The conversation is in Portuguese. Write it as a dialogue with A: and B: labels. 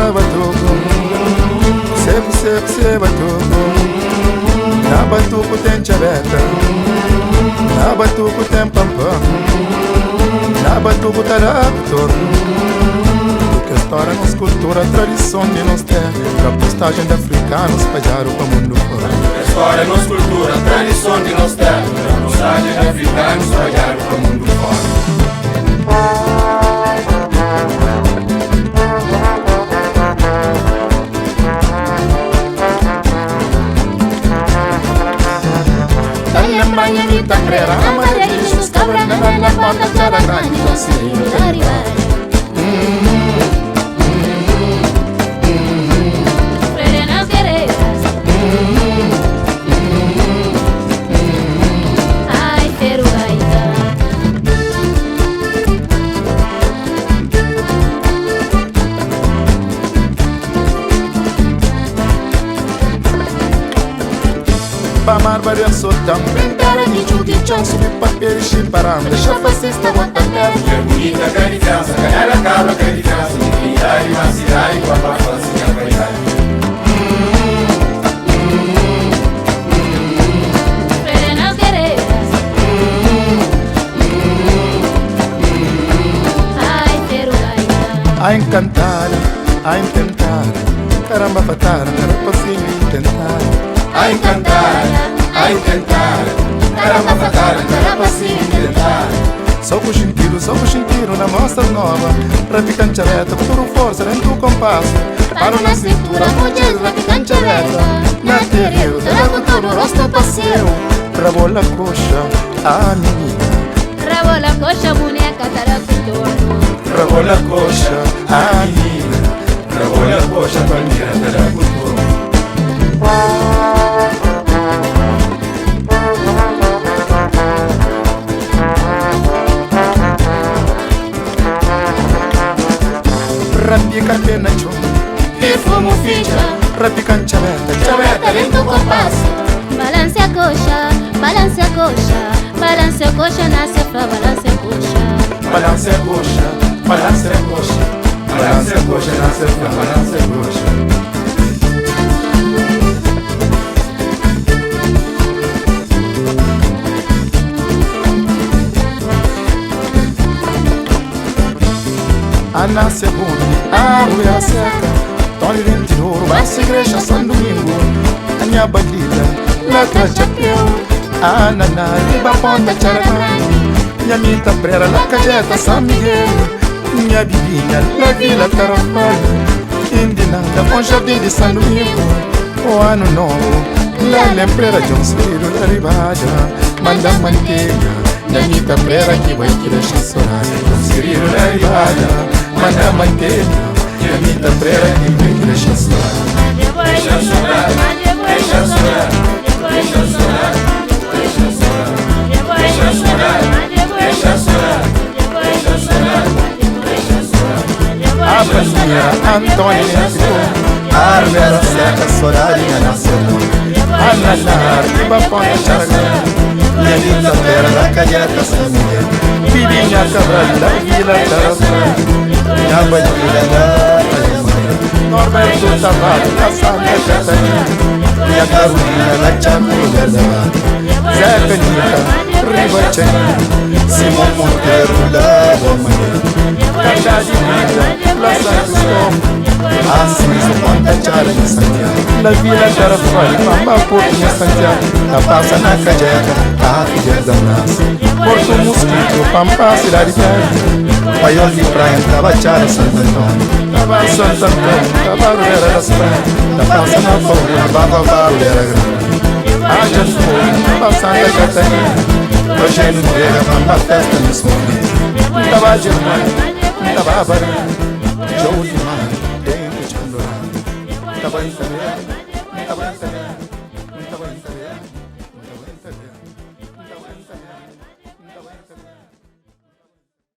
A: para batuco, se batuco. Na batuco tem chaveta, na batuco tem pampam, na batuco taraptor. Que história, nossa cultura, tradição de nós ter, pra postagem de africanos espalhar para o mundo fora.
B: História, nossa cultura, tradição de nós ter, pra postagem de africanos espalhar para o mundo fora.
A: Banha mita crera, amarelinhos, cabra na ponta, cara grande, docinho,
C: Freire nas guerreiras. Ai, Ferugaita.
A: Pamar barrio sotão, cara de jugue, chão, subir papel e chiparão, deixa fascista botar terra.
B: Que bonita carifiança, canela cabra carifiança, unidade, macidade, com a pafancinha vaidade.
C: Freire nas guerreiras. Ai, Ferugaita.
A: A encantar, a intentar, caramba fatar, caramba filho tentar.
B: A encantar, a intentar, caramba fatal, caramba sim intentar.
A: Só com sentido na mostra nova, praticante reta, futuro força dentro do compasso. Paro na cintura, mulher praticante reta, na terreiro, trago todo o rosto passeio. Rabola coxa, a menina,
C: Rabola coxa, boneca, taracutorno.
A: rabola coxa, a menina,
B: Rabola coxa, bandeira, taracutorno.
A: rapica pena chum,
C: E fumo ficha,
A: rapican chaveta,
C: chaveta dentro do compasso. Balance a coxa, balance a coxa, balance a coxa, nasce pra balance a coxa.
A: balance a coxa, balance a coxa, balance a coxa, nasce pra balance a coxa. A nasce bom, a rua seca, tole dentro de ouro, basta igreja São Domingo. A minha batida, letra chapéu, a naná, riba ponta charagani. Minha mita prera, la cajeta São Miguel. Minha bibinha, la vila Tarafalho. Indinada, bom jardim de São Domingo. O ano novo, la lembrera de um filho da ribada. Manda manteiga, minha mita prera que vai te deixar chorar. Um filho da ribada. Manda manteiga, minha mita prera que vai te deixar chorar.
B: Deixa chorar, deixa chorar, deixa chorar, deixa chorar, deixa chorar, deixa chorar, deixa chorar, deixa chorar.
A: A bandeira Antônia ficou, a armeira seca, sorarinha nasceu. A naná, riba ponta charagana, minha linda pera da calheta São Miguel. Filhinha cabral da vila Tarafalho, minha bandeira da Alemanha. Norberto Tavares da Santa Catarina, minha Carolina da Chapulha. Zé Canita, Ribatinha, Simão Monteiro da Romaria. Cajá de Vida, La São Cristóvão, Assis, Ponta Chara de Santiago. La Vila Tarafalho, Pamba Porto de Santiago. La Passa na Cajeca, a filha da Praça. Porto Mosquito, Pampa, Cidade Verde. Paiol de Praia, Tabachara, Santo Antônio. Tava Santo Antônio, Tabaruera das Praias. La Passa na Paulina, Babaruera Grande. Haja Fogo, Pamba Santa Catarina. Eugênio Vieira, Pamba Festa no Sorriso. Tava de mãe, tava barulho, João de Mar.